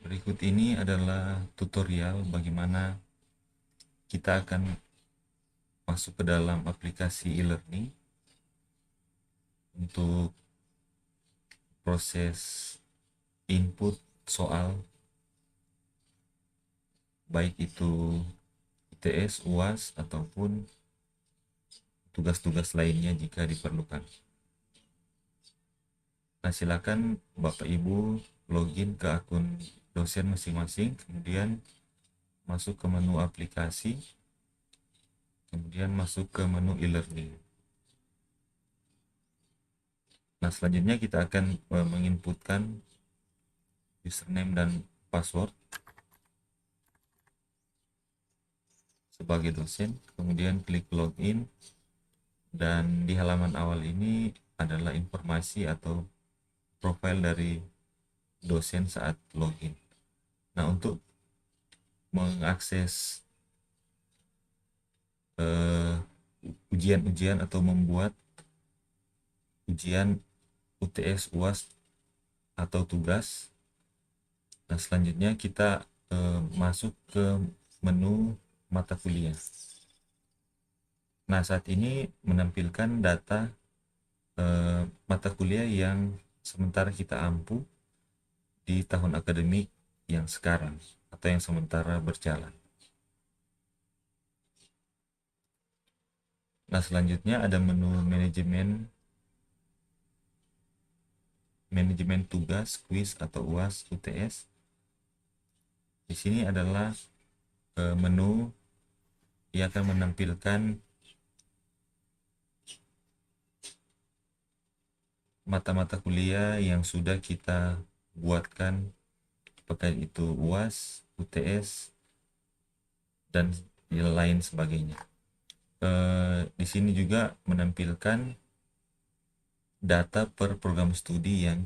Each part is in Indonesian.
Berikut ini adalah tutorial bagaimana kita akan masuk ke dalam aplikasi e-learning untuk proses input soal, baik itu ITS, UAS, ataupun tugas-tugas lainnya jika diperlukan. Nah, silakan Bapak Ibu login ke akun dosen masing-masing, kemudian masuk ke menu aplikasi, kemudian masuk ke menu e-learning. Nah, selanjutnya kita akan menginputkan username dan password sebagai dosen, kemudian klik login, dan di halaman awal ini adalah informasi atau profil dari dosen saat login. Nah, untuk mengakses ujian-ujian atau membuat ujian UTS, UAS, atau tugas, nah selanjutnya kita masuk ke menu mata kuliah. Nah, saat ini menampilkan data mata kuliah yang sementara kita ampu di tahun akademik yang sekarang atau yang sementara berjalan. Nah, selanjutnya ada menu manajemen tugas, kuis atau UAS, UTS. Di sini adalah menu yang akan menampilkan mata-mata kuliah yang sudah kita buatkan, apakah itu UAS, UTS, dan lain sebagainya. Di sini juga menampilkan data per program studi yang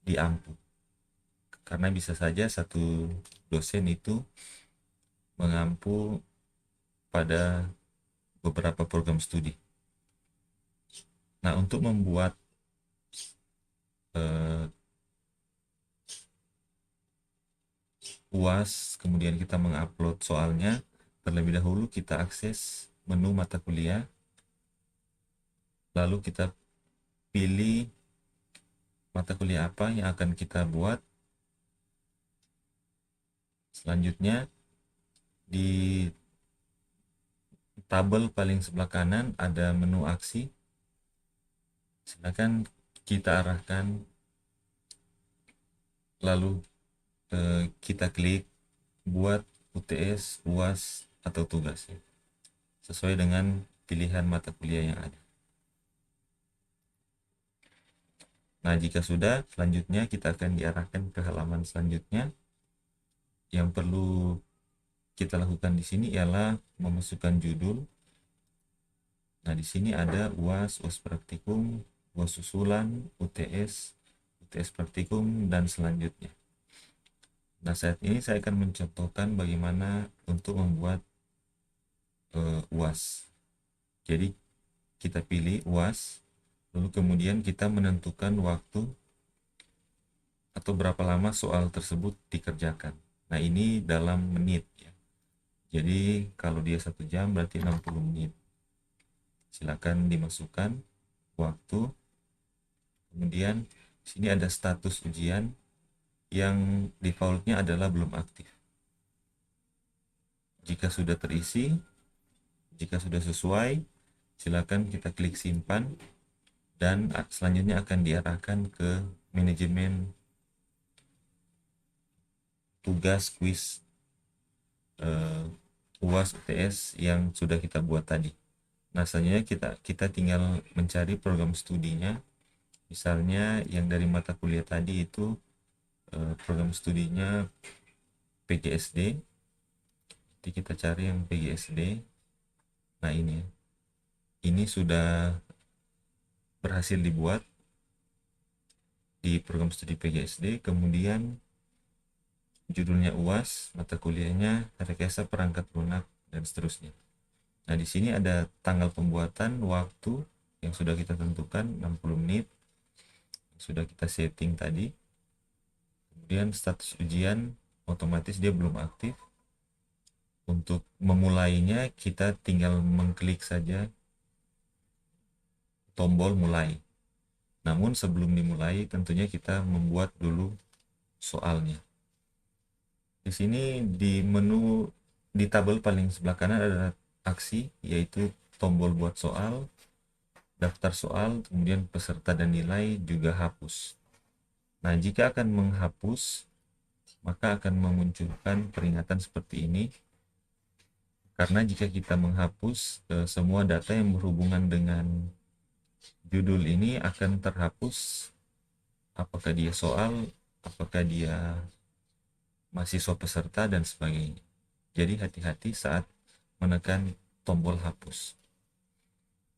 diampu, karena bisa saja satu dosen itu mengampu pada beberapa program studi. Nah, untuk membuat UAS, kemudian kita mengupload soalnya, terlebih dahulu kita akses menu mata kuliah, lalu kita pilih mata kuliah apa yang akan kita buat. Selanjutnya di tabel paling sebelah kanan ada menu aksi. Silakan kita arahkan, lalu kita klik buat UTS, UAS, atau tugas sesuai dengan pilihan mata kuliah yang ada. Nah, jika sudah, selanjutnya kita akan diarahkan ke halaman selanjutnya. Yang perlu kita lakukan di sini ialah memasukkan judul. Nah, di sini ada UAS, UAS praktikum, UAS susulan, UTS, UTS praktikum, dan selanjutnya. Nah, saat ini saya akan mencontohkan bagaimana untuk membuat UAS. Jadi kita pilih UAS, lalu kemudian kita menentukan waktu atau berapa lama soal tersebut dikerjakan. Nah, ini dalam menit ya. Jadi kalau dia 1 jam berarti 60 menit. Silakan dimasukkan waktu. Kemudian sini ada status ujian yang defaultnya adalah belum aktif. Jika sudah terisi, jika sudah sesuai, silakan kita klik simpan, dan selanjutnya akan diarahkan ke manajemen tugas, kuis, UAS, UTS yang sudah kita buat tadi. Nah, selanjutnya kita tinggal mencari program studinya. Misalnya yang dari mata kuliah tadi itu program studinya PGSD. Jadi kita cari yang PGSD. Nah, ini sudah berhasil dibuat di program studi PGSD. Kemudian judulnya UAS, mata kuliahnya rekayasa perangkat lunak, dan seterusnya. Nah, di sini ada tanggal pembuatan, waktu yang sudah kita tentukan 60 menit, sudah kita setting tadi. kemudian status ujian otomatis dia belum aktif. Untuk memulainya kita tinggal mengklik saja tombol mulai. Namun sebelum dimulai tentunya kita membuat dulu soalnya. Di sini di menu di tabel paling sebelah kanan ada aksi, yaitu tombol buat soal, daftar soal, kemudian peserta dan nilai, juga hapus. Nah, jika akan menghapus, maka akan memunculkan peringatan seperti ini. Karena jika kita menghapus, semua data yang berhubungan dengan judul ini akan terhapus, apakah dia soal, apakah dia mahasiswa peserta, dan sebagainya. Jadi hati-hati saat menekan tombol hapus.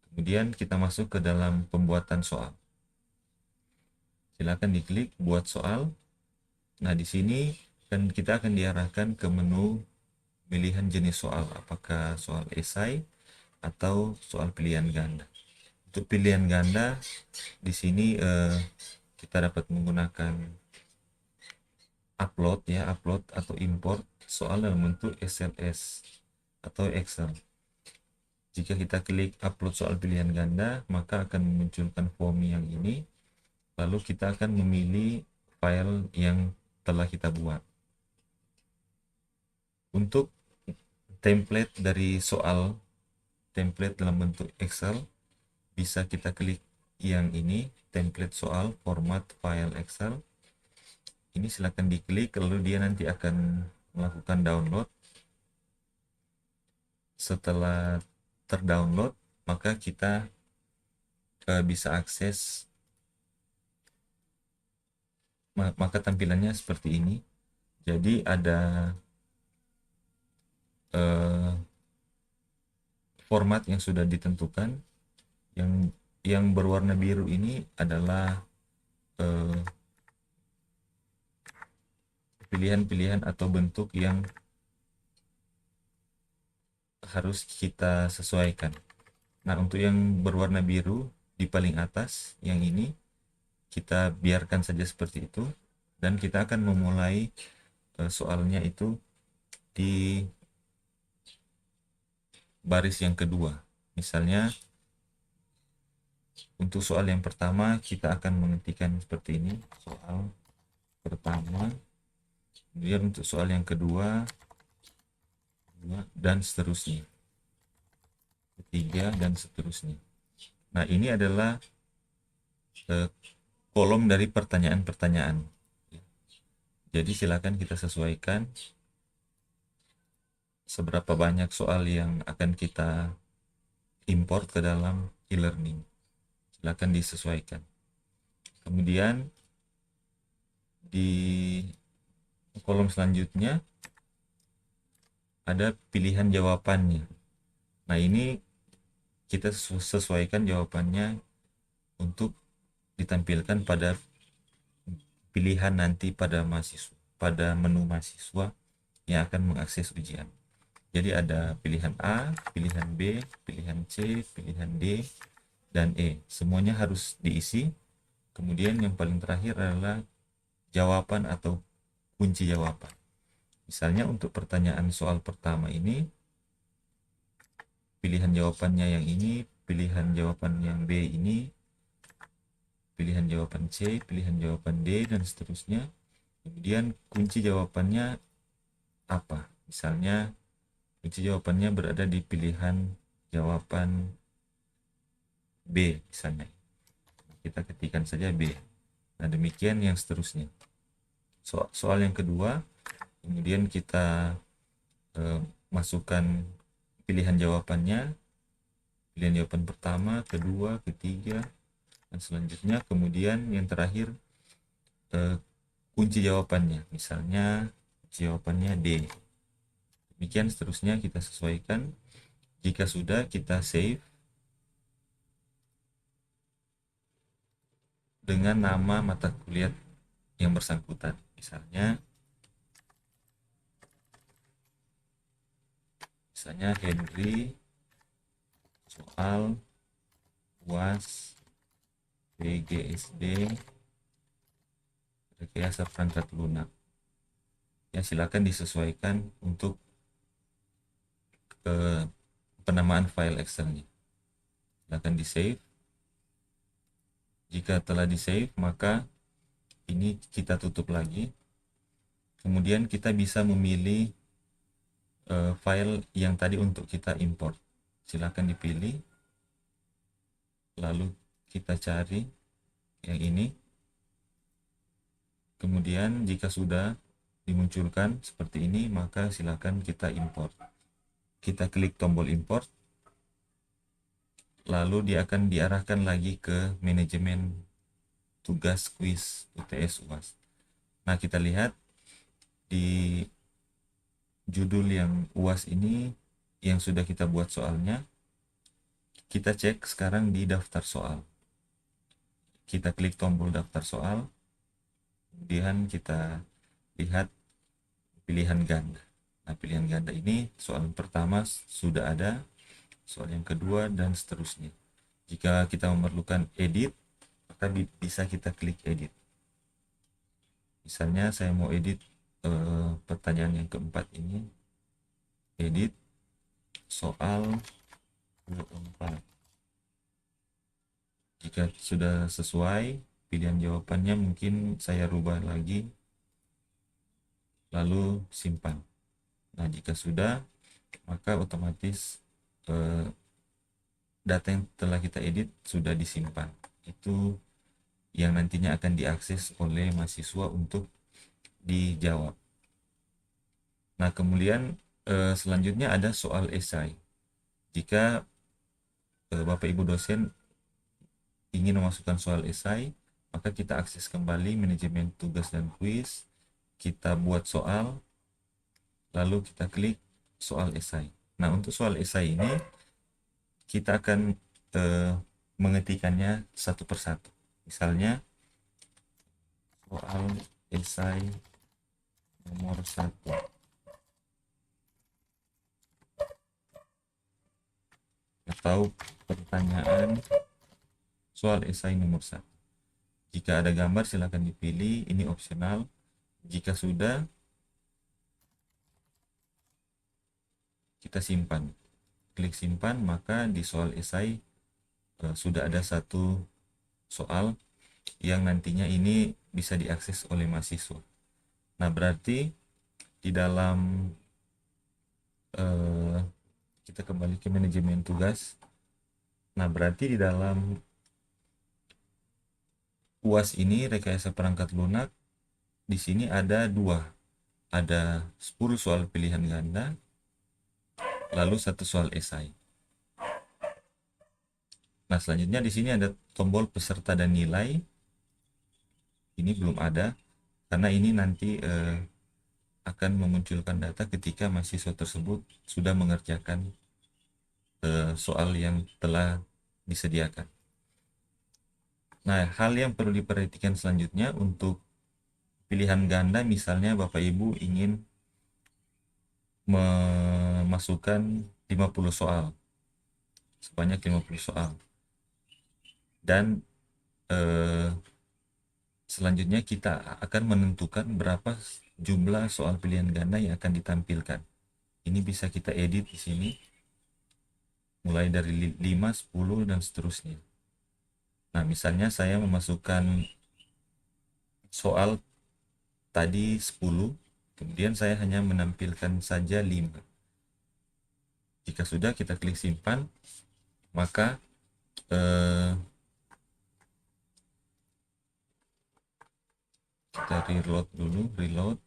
Kemudian kita masuk ke dalam pembuatan soal. Silakan diklik buat soal. Nah, di sini kan kita akan diarahkan ke menu pilihan jenis soal, apakah soal esai atau soal pilihan ganda. Untuk pilihan ganda di sini kita dapat menggunakan upload atau import soal dalam bentuk SLS atau Excel. Jika kita klik upload soal pilihan ganda, maka akan memunculkan form yang ini, lalu kita akan memilih file yang telah kita buat. Untuk template dari soal, template dalam bentuk Excel, bisa kita klik yang ini, template soal format file Excel. Ini silakan diklik, lalu dia nanti akan melakukan download. Setelah terdownload, maka kita bisa akses, maka tampilannya seperti ini. Jadi ada format yang sudah ditentukan. Yang berwarna biru ini adalah pilihan-pilihan atau bentuk yang harus kita sesuaikan. Nah, untuk yang berwarna biru di paling atas, yang ini kita biarkan saja seperti itu, dan kita akan memulai soalnya itu di baris yang kedua. Misalnya untuk soal yang pertama kita akan mengetikkan seperti ini, soal pertama. Kemudian untuk soal yang kedua, dan seterusnya, ketiga, dan seterusnya. Nah, ini adalah kolom dari pertanyaan-pertanyaan. Jadi silakan kita sesuaikan seberapa banyak soal yang akan kita import ke dalam e-learning. Silakan disesuaikan. Kemudian di kolom selanjutnya ada pilihan jawabannya. Nah, ini kita sesuaikan jawabannya untuk ditampilkan pada pilihan nanti pada mahasiswa, pada menu mahasiswa yang akan mengakses ujian. Jadi ada pilihan A, pilihan B, pilihan C, pilihan D, dan E. Semuanya harus diisi. Kemudian yang paling terakhir adalah jawaban atau kunci jawaban. Misalnya untuk pertanyaan soal pertama ini, pilihan jawabannya yang ini, pilihan jawaban yang B ini, pilihan jawaban C, pilihan jawaban D, dan seterusnya. Kemudian kunci jawabannya apa? Misalnya kunci jawabannya berada di pilihan jawaban B misalnya. Kita ketikkan saja B. Nah, demikian yang seterusnya. Soal yang kedua, kemudian kita masukkan pilihan jawabannya, pilihan jawaban pertama, kedua, ketiga, dan selanjutnya. Kemudian yang terakhir kunci jawabannya, misalnya kunci jawabannya D. Demikian seterusnya kita sesuaikan. Jika sudah, kita save dengan nama mata kuliah yang bersangkutan. Misalnya Henry soal UAS PGSD rekayasa perangkat lunak. Ya, silakan disesuaikan untuk penamaan file Excelnya. Silakan di save. Jika telah di save, maka ini kita tutup lagi. Kemudian kita bisa memilih file yang tadi untuk kita import. Silakan dipilih, lalu kita cari yang ini. Kemudian jika sudah dimunculkan seperti ini, maka silakan kita import. Kita klik tombol import, lalu dia akan diarahkan lagi ke manajemen tugas kuis UTS UAS. Nah, kita lihat di judul yang UAS ini yang sudah kita buat soalnya, kita cek sekarang di daftar soal. Kita klik tombol daftar soal, kemudian kita lihat pilihan ganda. Nah, pilihan ganda ini soal pertama sudah ada, soal yang kedua, dan seterusnya. Jika kita memerlukan edit, maka bisa kita klik edit. Misalnya saya mau edit pertanyaan yang keempat ini, edit soal keempat. Jika sudah sesuai pilihan jawabannya, mungkin saya rubah lagi, lalu simpan. Nah, jika sudah, maka otomatis data yang telah kita edit sudah disimpan. Itu yang nantinya akan diakses oleh mahasiswa untuk dijawab. Nah, kemudian selanjutnya ada soal esai. Jika Bapak Ibu dosen ingin memasukkan soal esai, maka kita akses kembali manajemen tugas dan kuis, kita buat soal, lalu kita klik soal esai. Nah, untuk soal esai ini kita akan mengetikkannya satu persatu. Misalnya soal esai nomor 1. Atau pertanyaan soal esai nomor 1. Jika ada gambar silakan dipilih, ini opsional. Jika sudah, kita simpan. Klik simpan, maka di soal esai sudah ada satu soal yang nantinya ini bisa diakses oleh mahasiswa. Nah, berarti di dalam kita kembali ke manajemen tugas. Nah, berarti di dalam UAS ini, rekayasa perangkat lunak, di sini ada dua. Ada 10 soal pilihan ganda, lalu satu soal esai. Nah, selanjutnya di sini ada tombol peserta dan nilai. Ini belum ada, karena ini nanti akan memunculkan data ketika mahasiswa tersebut sudah mengerjakan soal yang telah disediakan. Nah, hal yang perlu diperhatikan selanjutnya untuk pilihan ganda, misalnya Bapak Ibu ingin memasukkan 50 soal, sebanyak 50 soal. Dan selanjutnya kita akan menentukan berapa jumlah soal pilihan ganda yang akan ditampilkan. Ini bisa kita edit di sini, mulai dari 5, 10, dan seterusnya. Nah, misalnya saya memasukkan soal tadi 10, kemudian saya hanya menampilkan saja 5. Jika sudah, kita klik simpan, maka kita reload dulu, reload.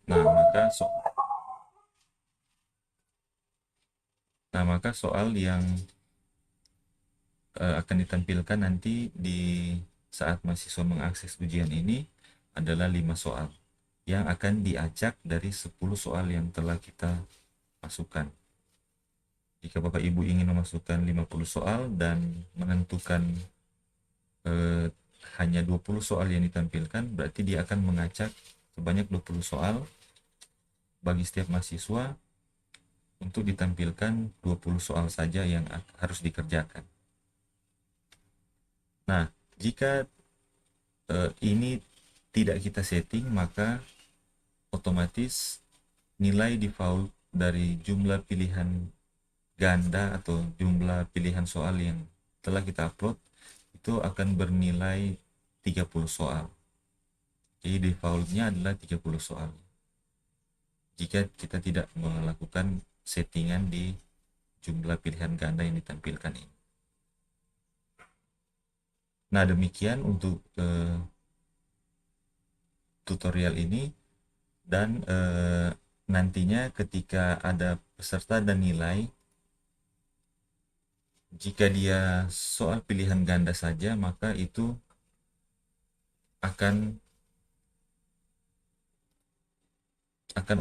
Maka soal yang akan ditampilkan nanti di saat mahasiswa mengakses ujian ini adalah 5 soal yang akan diacak dari 10 soal yang telah kita masukkan. Jika Bapak Ibu ingin memasukkan 50 soal dan menentukan hanya 20 soal yang ditampilkan, berarti dia akan mengacak sebanyak 20 soal bagi setiap mahasiswa untuk ditampilkan 20 soal saja yang harus dikerjakan. Nah, jika ini tidak kita setting, maka otomatis nilai default dari jumlah pilihan ganda atau jumlah pilihan soal yang telah kita upload itu akan bernilai 30 soal. Jadi defaultnya adalah 30 soal. Jika kita tidak melakukan settingan di jumlah pilihan ganda yang ditampilkan ini. Nah, demikian untuk tutorial ini, dan nantinya ketika ada peserta dan nilai, jika dia soal pilihan ganda saja, maka itu akan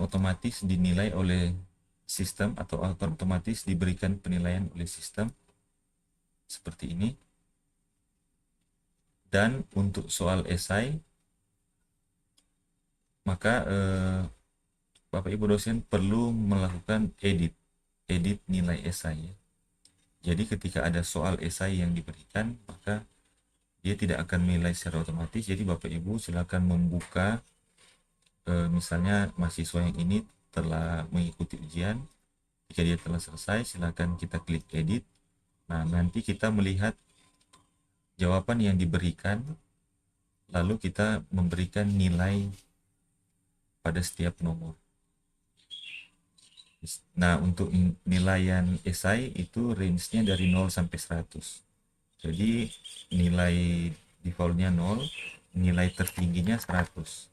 otomatis dinilai oleh sistem atau akan otomatis diberikan penilaian oleh sistem seperti ini. Dan untuk soal esai, maka Bapak Ibu dosen perlu melakukan edit nilai esai ya. Jadi ketika ada soal esai yang diberikan, maka dia tidak akan menilai secara otomatis. Jadi Bapak Ibu silakan membuka, misalnya mahasiswa yang ini telah mengikuti ujian. Jika dia telah selesai, silakan kita klik edit. Nah, nanti kita melihat jawaban yang diberikan, lalu kita memberikan nilai pada setiap nomor. Nah, untuk nilaian esai itu range-nya dari 0 sampai 100. Jadi nilai defaultnya 0, nilai tertingginya 100.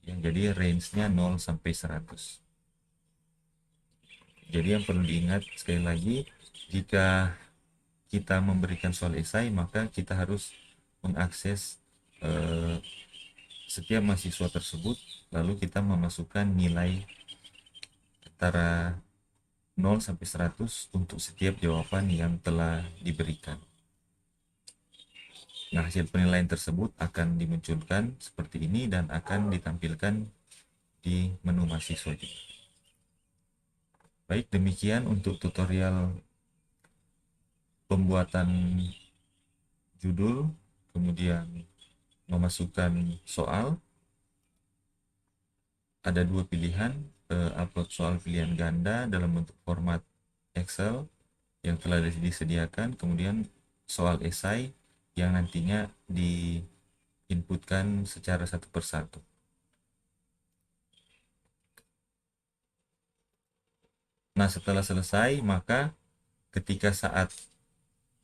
Yang jadi range-nya 0 sampai 100. Jadi yang perlu diingat sekali lagi, jika kita memberikan soal esai, maka kita harus mengakses setiap mahasiswa tersebut, lalu kita memasukkan nilai antara 0 sampai 100 untuk setiap jawaban yang telah diberikan. Nah, hasil penilaian tersebut akan dimunculkan seperti ini dan akan ditampilkan di menu mahasiswa juga. Baik, demikian untuk tutorial pembuatan judul, kemudian memasukkan soal. Ada dua pilihan, upload soal pilihan ganda dalam bentuk format Excel yang telah disediakan, kemudian soal esai yang nantinya diinputkan secara satu persatu. Nah, setelah selesai, maka ketika saat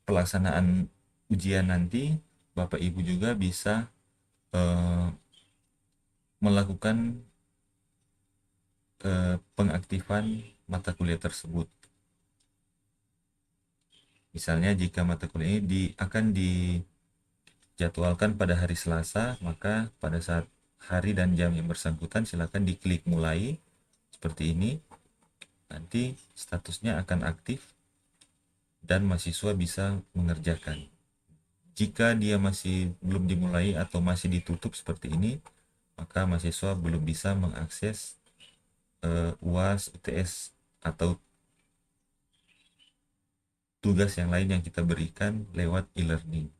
pelaksanaan ujian nanti, Bapak Ibu juga bisa melakukan pengaktifan mata kuliah tersebut. Misalnya jika mata kuliah ini akan dijadwalkan pada hari Selasa, maka pada saat hari dan jam yang bersangkutan silakan diklik mulai seperti ini. Nanti statusnya akan aktif dan mahasiswa bisa mengerjakan. Jika dia masih belum dimulai atau masih ditutup seperti ini, maka mahasiswa belum bisa mengakses UAS, UTS, atau tugas yang lain yang kita berikan lewat e-learning.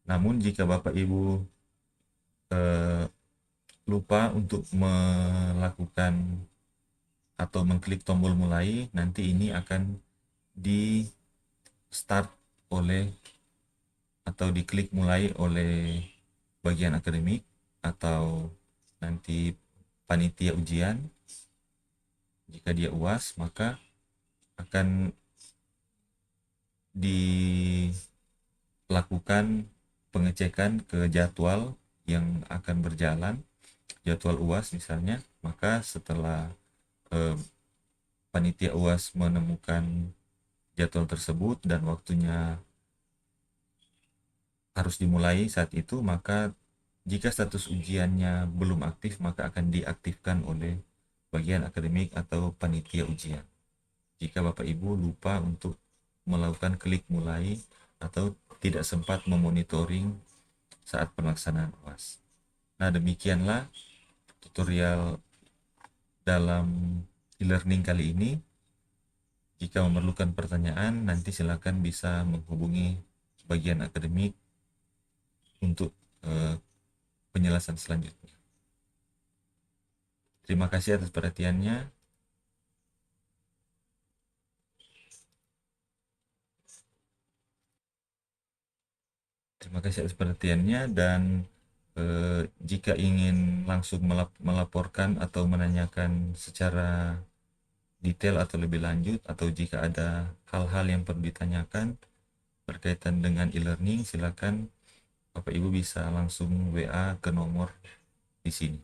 Namun jika Bapak Ibu lupa untuk melakukan atau mengklik tombol mulai, nanti ini akan di start oleh atau diklik mulai oleh bagian akademik atau nanti panitia ujian. Jika dia UAS, maka akan dilakukan pengecekan ke jadwal yang akan berjalan, jadwal UAS misalnya. Maka setelah panitia UAS menemukan jadwal tersebut dan waktunya harus dimulai saat itu, maka jika status ujiannya belum aktif, maka akan diaktifkan oleh bagian akademik atau panitia ujian. Jika Bapak Ibu lupa untuk melakukan klik mulai atau tidak sempat memonitoring saat pelaksanaan UAS. Nah, demikianlah tutorial dalam e-learning kali ini. Jika memerlukan pertanyaan, nanti silakan bisa menghubungi bagian akademik untuk eh, penjelasan selanjutnya. Terima kasih atas perhatiannya. Terima kasih atas perhatiannya dan jika ingin langsung melaporkan atau menanyakan secara detail atau lebih lanjut, atau jika ada hal-hal yang perlu ditanyakan berkaitan dengan e-learning, silakan Bapak Ibu bisa langsung WA ke nomor di sini.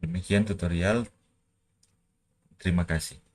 Demikian tutorial. Terima kasih.